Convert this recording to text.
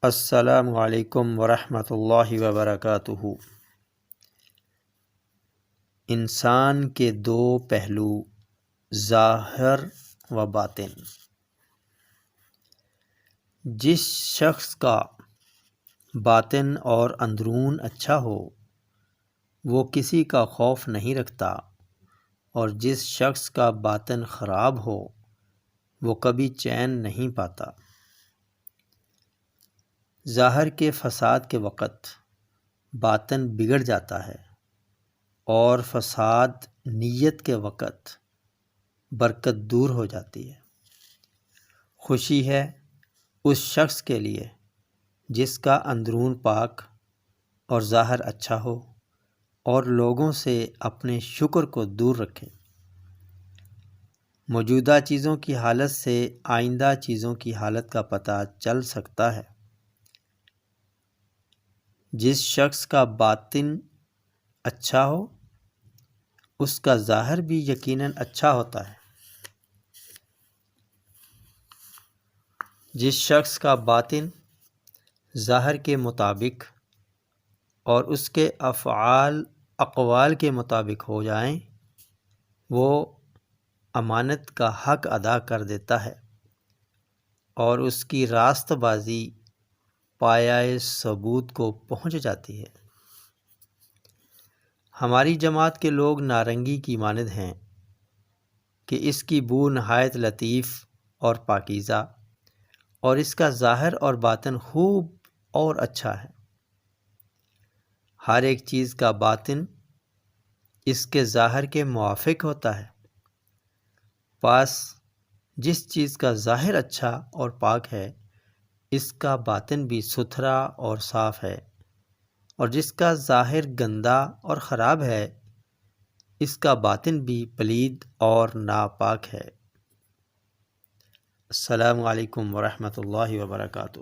السلام علیکم ورحمۃ اللہ وبرکاتہ۔ انسان کے دو پہلو، ظاہر و باطن۔ جس شخص کا باطن اور اندرون اچھا ہو وہ کسی کا خوف نہیں رکھتا، اور جس شخص کا باطن خراب ہو وہ کبھی چین نہیں پاتا۔ ظاہر کے فساد کے وقت باطن بگڑ جاتا ہے، اور فساد نیت کے وقت برکت دور ہو جاتی ہے۔ خوشی ہے اس شخص کے لیے جس کا اندرون پاک اور ظاہر اچھا ہو، اور لوگوں سے اپنے شکر کو دور رکھے۔ موجودہ چیزوں کی حالت سے آئندہ چیزوں کی حالت کا پتہ چل سکتا ہے۔ جس شخص کا باطن اچھا ہو اس کا ظاہر بھی یقیناً اچھا ہوتا ہے۔ جس شخص کا باطن ظاہر کے مطابق اور اس کے افعال اقوال کے مطابق ہو جائیں، وہ امانت کا حق ادا کر دیتا ہے، اور اس کی راست بازی پایۂ ثبوت کو پہنچ جاتی ہے۔ ہماری جماعت کے لوگ نارنگی کی مانند ہیں کہ اس کی بو نہایت لطیف اور پاکیزہ، اور اس کا ظاہر اور باطن خوب اور اچھا ہے۔ ہر ایک چیز کا باطن اس کے ظاہر کے موافق ہوتا ہے۔ پس جس چیز کا ظاہر اچھا اور پاک ہے اس کا باطن بھی ستھرا اور صاف ہے، اور جس کا ظاہر گندا اور خراب ہے اس کا باطن بھی پلید اور ناپاک ہے۔ السلام علیکم ورحمۃ اللہ وبرکاتہ۔